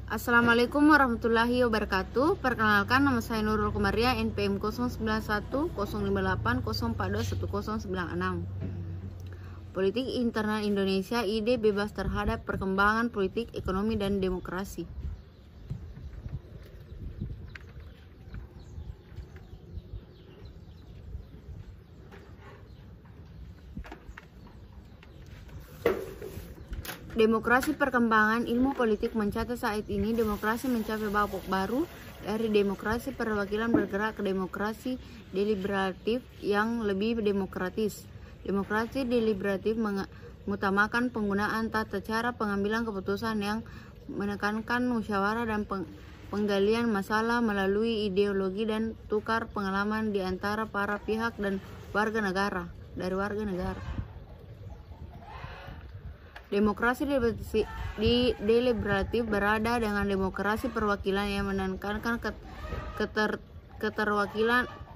Assalamualaikum warahmatullahi wabarakatuh. Perkenalkan, nama saya Nurul Kumaria, NPM 091058042109. Politik internal Indonesia, ide bebas terhadap perkembangan politik, ekonomi, dan demokrasi. Demokrasi perkembangan ilmu politik mencatat saat ini demokrasi mencapai babak baru dari demokrasi perwakilan bergerak ke demokrasi deliberatif yang lebih demokratis. Demokrasi deliberatif mengutamakan penggunaan tata cara pengambilan keputusan yang menekankan musyawarah dan penggalian masalah melalui ideologi dan tukar pengalaman di antara para pihak dan warga negara. Demokrasi deliberatif berada dengan demokrasi perwakilan yang menekankan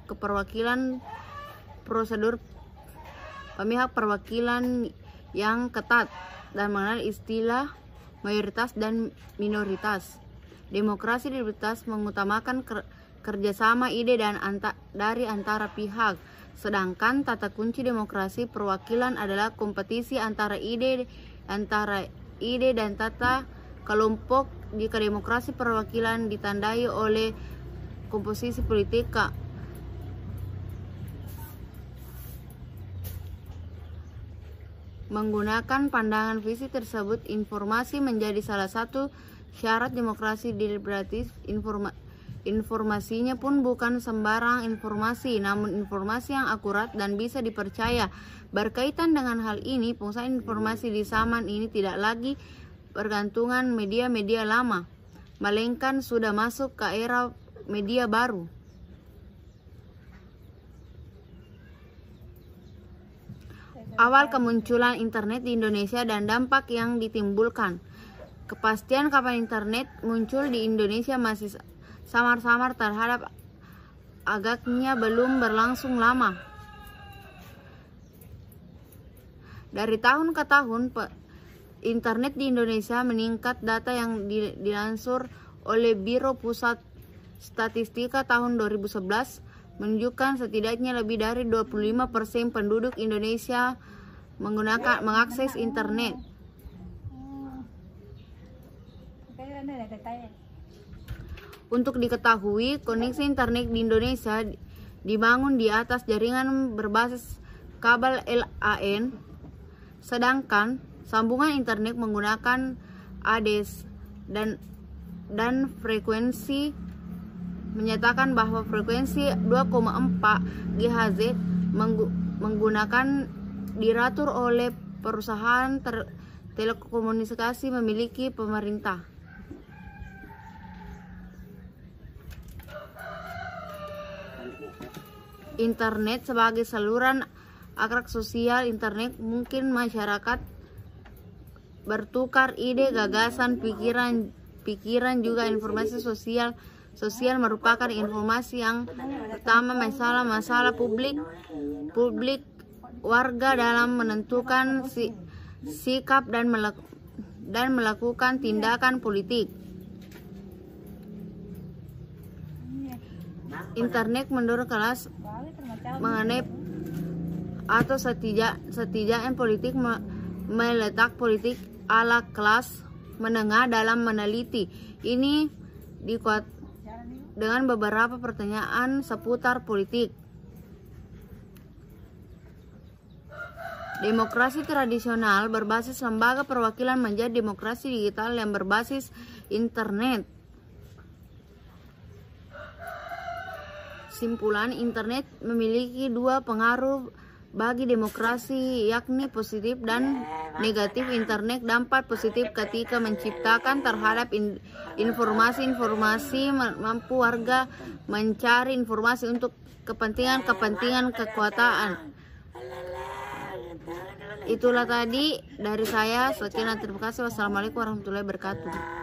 keperwakilan prosedur pemihak perwakilan yang ketat dan mengenal istilah mayoritas dan minoritas. Demokrasi deliberatif mengutamakan kerjasama ide dan dari antara pihak. Sedangkan tata kunci demokrasi perwakilan adalah kompetisi antara ide dan tata kelompok. Jika demokrasi perwakilan ditandai oleh komposisi politik menggunakan pandangan visi tersebut, informasi menjadi salah satu syarat demokrasi deliberatif. Informasinya pun bukan sembarang informasi, namun informasi yang akurat dan bisa dipercaya. Berkaitan dengan hal ini, penguasaan informasi di zaman ini tidak lagi bergantungan media-media lama, melainkan sudah masuk ke era media baru. Awal kemunculan internet di Indonesia dan dampak yang ditimbulkan. Kepastian kapan internet muncul di Indonesia masih samar-samar terhadap agaknya belum berlangsung lama. Dari tahun ke tahun, internet di Indonesia meningkat. Data yang dilansir oleh Biro Pusat Statistika tahun 2011 menunjukkan setidaknya lebih dari 25% penduduk Indonesia mengakses internet. Untuk diketahui, koneksi internet di Indonesia dibangun di atas jaringan berbasis kabel LAN, sedangkan sambungan internet menggunakan ADS dan frekuensi menyatakan bahwa frekuensi 2,4 GHz menggunakan diatur oleh perusahaan telekomunikasi memiliki pemerintah. Internet sebagai saluran akar sosial. Internet mungkin masyarakat bertukar ide, gagasan, pikiran juga informasi sosial merupakan informasi yang pertama masalah publik warga dalam menentukan sikap dan melakukan tindakan politik. Internet menurut kelas mengenai atau setidaknya politik meletak politik ala kelas menengah dalam meneliti. Ini dikuat dengan beberapa pertanyaan seputar politik. Demokrasi tradisional berbasis lembaga perwakilan menjadi demokrasi digital yang berbasis internet. Simpulan, internet memiliki dua pengaruh bagi demokrasi, yakni positif dan negatif. Internet dampak positif ketika menciptakan terhadap informasi mampu warga mencari informasi untuk kepentingan kekuasaan. Itulah tadi dari saya. Sekian, terima kasih. Wassalamualaikum warahmatullahi wabarakatuh.